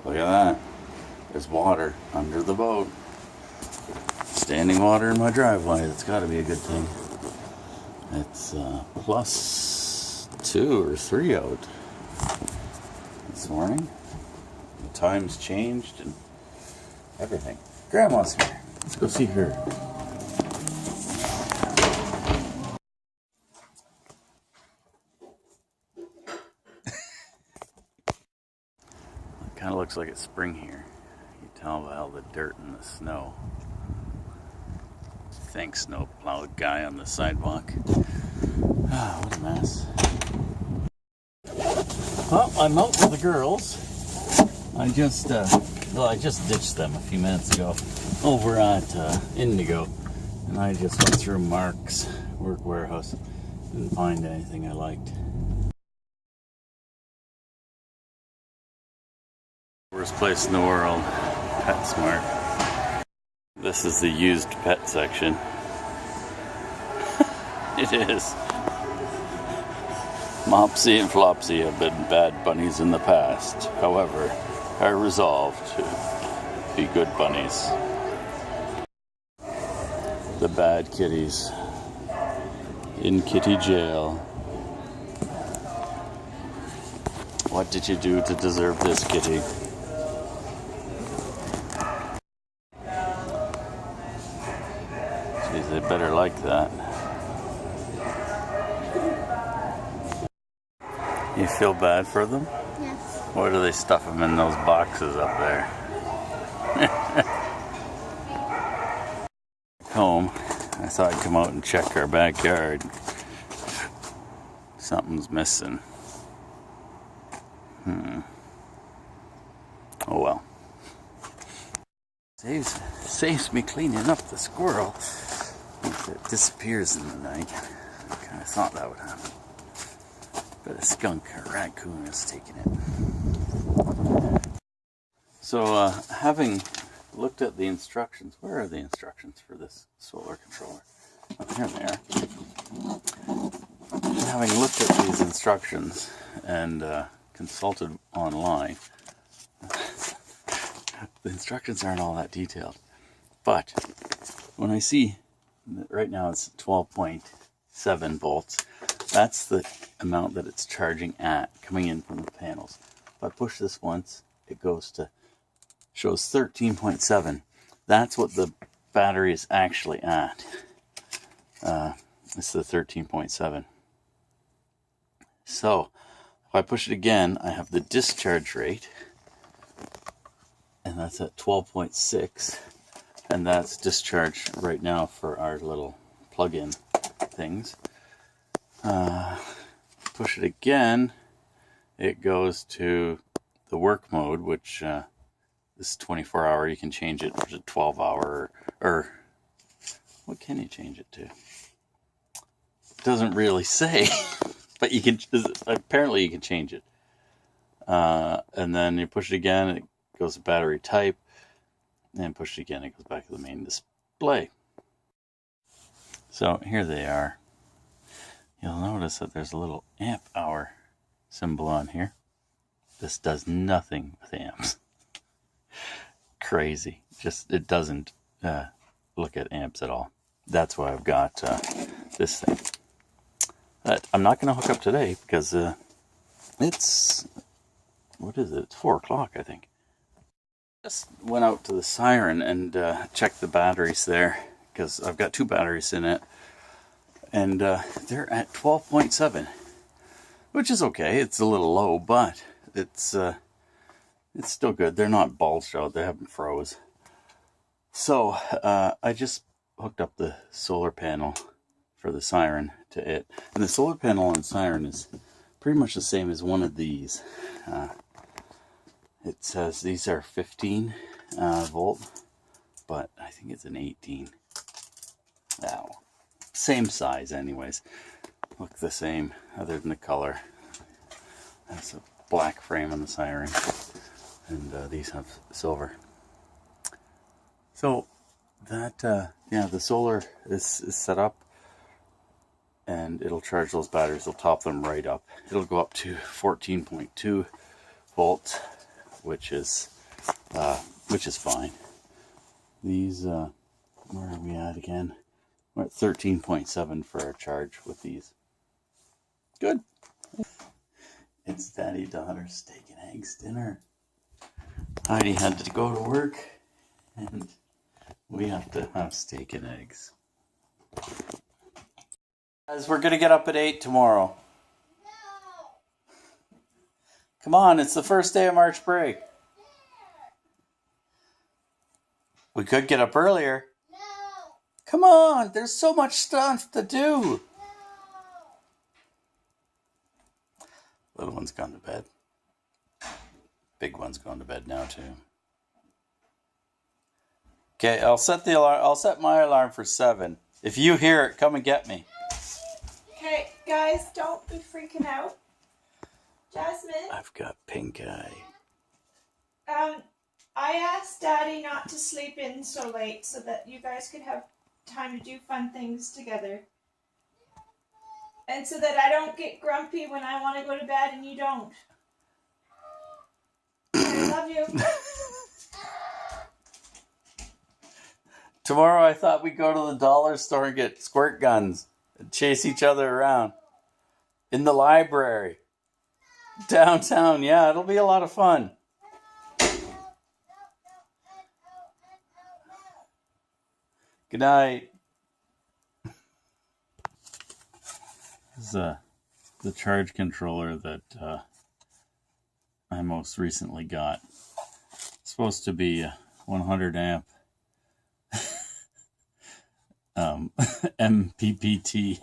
Look at that. There's water under the boat. Standing water in my driveway. That's got to be a good thing. It's plus 2 or 3 out this morning. The time's changed and everything. Grandma's here. Let's go see her. It kind of looks like it's spring here. You tell by all the dirt and the snow. Thanks, snowplow guy on the sidewalk. Ah, what a mess. Well, I'm out with the girls. I just ditched them a few minutes ago over at Indigo, and I just went through Mark's work warehouse. Didn't find anything I liked. Worst place in the world, PetSmart. This is the used pet section. It is. Mopsy and Flopsy have been bad bunnies in the past. However, are resolved to be good bunnies. The bad kitties in kitty jail. What did you do to deserve this, kitty? Geez, they better like that. You feel bad for them? Yes. Why do they stuff them in those boxes up there? Home, I thought I'd come out and check our backyard. Something's missing. Oh well. Saves me cleaning up the squirrel if it disappears in the night. I kind of thought that would happen. But a skunk or raccoon is taking it. So, having looked at the instructions, where are the instructions for this solar controller? Oh, here they are. Having looked at these instructions and consulted online, the instructions aren't all that detailed. But when I see that right now it's 12.7 volts, that's the amount that it's charging at coming in from the panels. If I push this once, it shows 13.7. That's what the battery is actually at. It's the 13.7. So if I push it again, I have the discharge rate, and that's at 12.6, and that's discharge right now for our little plug-in things. Push it again, it goes to the work mode, which this is 24 hour. You can change it to 12 hour, or what can you change it to? It doesn't really say, but you can, apparently you can change it. And then you push it again, it goes to battery type, and push it again, it goes back to the main display. So here they are. You'll notice that there's a little amp hour symbol on here. This does nothing with amps. Crazy. Just, it doesn't look at amps at all. That's why I've got this thing. I'm not going to hook up today because it's, what is it? It's 4 o'clock, I think. Just went out to the Siren and checked the batteries there because I've got 2 batteries in it. And they're at 12.7, which is okay. It's a little low, but it's still good. They're not bulged out. They haven't froze. So I just hooked up the solar panel for the Siren to it. And the solar panel on Siren is pretty much the same as one of these. It says these are 15 volt, but I think it's an 18. Wow. Same size anyways. Look the same other than the color. That's a black frame on the Siren, and these have silver. So that yeah, the solar is set up, and it'll charge those batteries. It'll top them right up. It'll go up to 14.2 volts, which is which is fine. These, where are we at again? We're at 13.7 for our charge with these. Good. It's daddy-daughter steak and eggs dinner. Heidi had to go to work, and we have to have steak and eggs. Guys, we're gonna get up at 8 tomorrow. No. Come on, it's the first day of March break. We could get up earlier. No. Come on, there's so much stuff to do. No. Little one's gone to bed. Big one's gone to bed now too. Okay, I'll set the alarm. I'll set my alarm for 7. If you hear it, come and get me. Okay, guys, don't be freaking out. Jasmine. I've got pink eye. I asked Daddy not to sleep in so late so that you guys could have time to do fun things together. And so that I don't get grumpy when I want to go to bed and you don't. I love you. Tomorrow I thought we'd go to the dollar store and get squirt guns and chase each other around. In the library. Downtown, yeah, it'll be a lot of fun. Good night. This is the charge controller that I most recently got. It's supposed to be a 100 amp MPPT.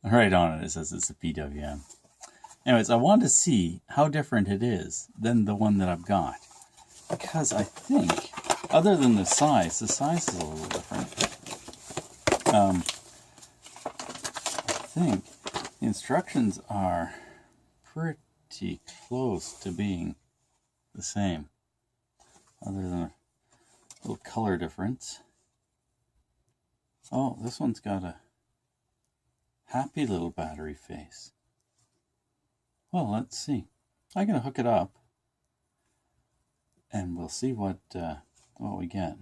Right on it says it's a PWM. Anyways, I want to see how different it is than the one that I've got. Because I think, other than the size is a little different. I think the instructions are pretty close to being the same. Other than a little color difference. Oh, this one's got a happy little battery face. Well, let's see. I'm going to hook it up. And we'll see what we get.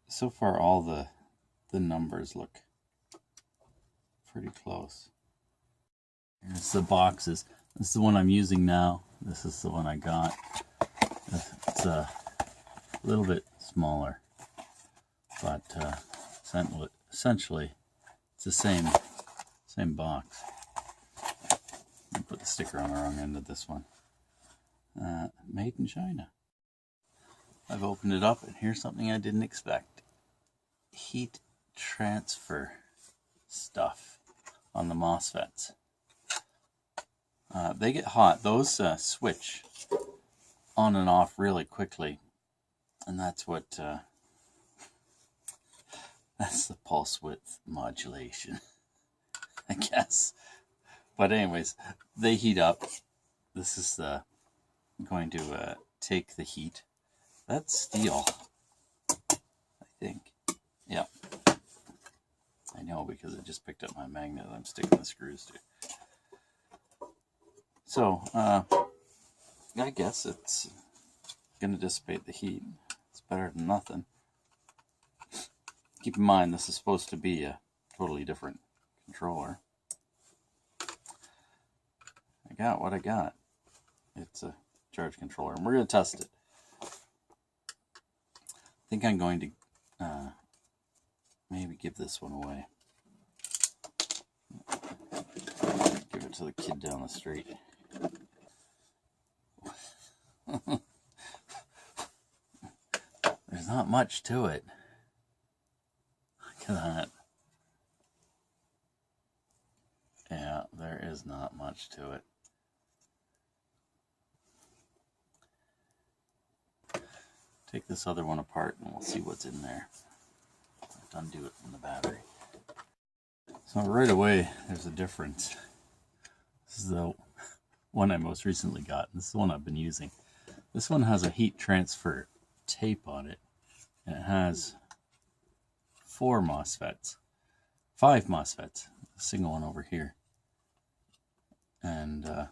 So far, all the numbers look pretty close. Here's the boxes. This is the one I'm using now. This is the one I got. It's a little bit smaller, but essentially it's the same box. I put the sticker on the wrong end of this one. Made in China. I've opened it up and here's something I didn't expect. Heat transfer stuff on the MOSFETs. They get hot. Those switch on and off really quickly. And that's what, that's the pulse width modulation, I guess. But anyways, they heat up. This is going to take the heat. That's steel, I think. Yeah. I know because I just picked up my magnet I'm sticking the screws to. So, I guess it's going to dissipate the heat. It's better than nothing. Keep in mind, this is supposed to be a totally different controller. I got what I got. It's a charge controller, and we're going to test it. I think I'm going to maybe give this one away. Give it to the kid down the street. There's not much to it. Look at that. Yeah, there is not much to it. Take this other one apart and we'll see what's in there. I've to undo it from the battery. So right away, there's a difference. This is the one I most recently got. This is the one I've been using. This one has a heat transfer tape on it. And it has 5 MOSFETs. A single one over here. And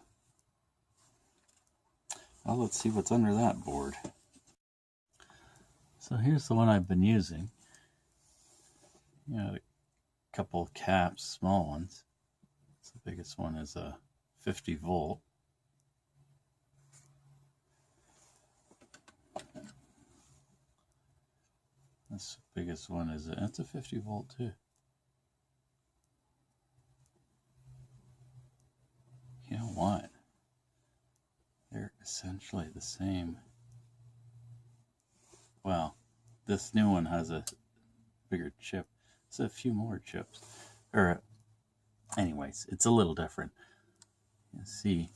Well, let's see what's under that board. So here's the one I've been using. You know, a couple caps, small ones. So the biggest one is a 50 volt. This biggest one is it's a 50 volt too. You know what? They're essentially the same. Well, this new one has a bigger chip. It's a few more chips. Or, anyways, it's a little different. You can see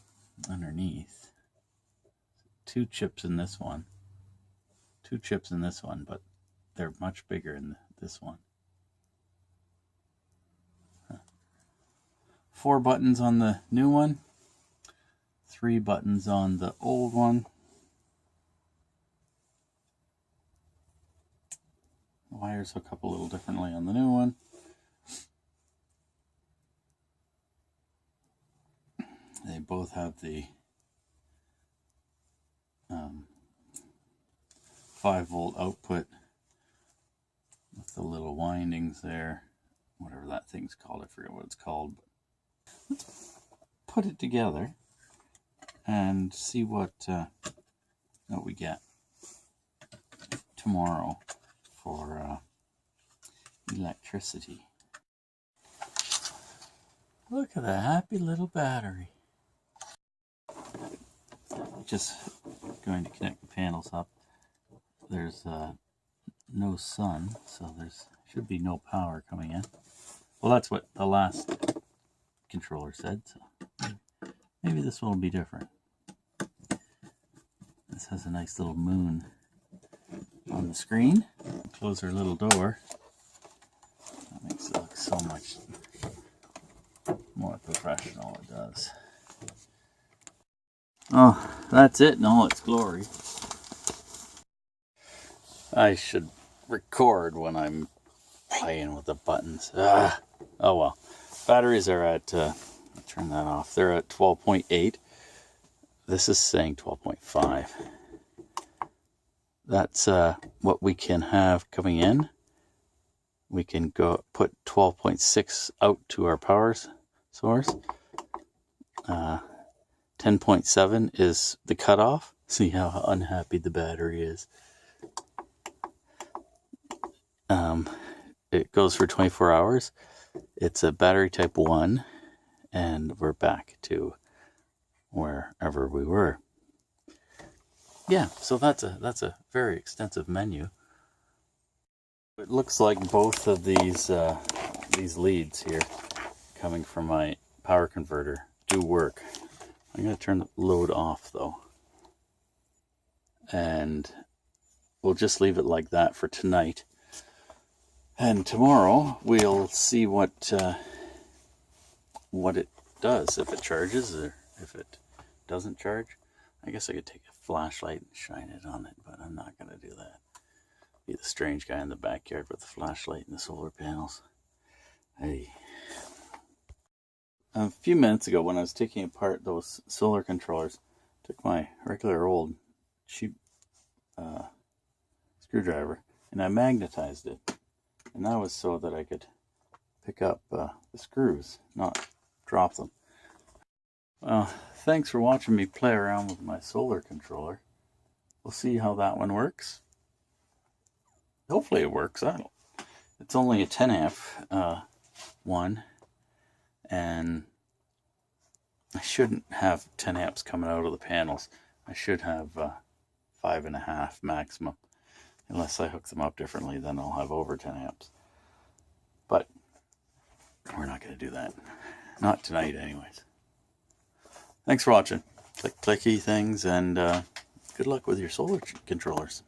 underneath 2 chips in this one. 2 chips in this one, but they're much bigger in this one. 4 buttons on the new one, 3 buttons on the old one. The wires hook up a little differently on the new one. They both have the 5-volt output with the little windings there, whatever that thing's called. I forget what it's called. Let's put it together and see what we get tomorrow for electricity. Look at that happy little battery. Just going to connect the panels up. There's no sun, so there's should be no power coming in. Well, that's what the last controller said, so maybe this one will be different. This has a nice little moon on the screen. Close our little door. That makes it look so much more professional. It does. Oh, that's it in all its glory. I should record when I'm playing with the buttons. Oh well. Batteries are at, I'll turn that off. They're at 12.8. This is saying 12.5. That's what we can have coming in. We can go put 12.6 out to our power source. 10.7 is the cutoff. See how unhappy the battery is. It goes for 24 hours. It's a battery type 1, and we're back to wherever we were. Yeah, so that's a very extensive menu. It looks like both of these leads here coming from my power converter do work. I'm going to turn the load off though, and we'll just leave it like that for tonight. And tomorrow we'll see what it does, if it charges or if it doesn't charge. I guess I could take a flashlight and shine it on it, but I'm not going to do that. Be the strange guy in the backyard with the flashlight and the solar panels. Hey. A few minutes ago when I was taking apart those solar controllers, I took my regular old cheap screwdriver and I magnetized it. And that was so that I could pick up the screws, not drop them. Well, thanks for watching me play around with my solar controller. We'll see how that one works. Hopefully it works. It's only a 10 amp one, and I shouldn't have 10 amps coming out of the panels. I should have 5.5 maximum. Unless I hook them up differently, then I'll have over 10 amps. But we're not going to do that. Not tonight anyways. Thanks for watching. Click clicky things, and good luck with your solar controllers.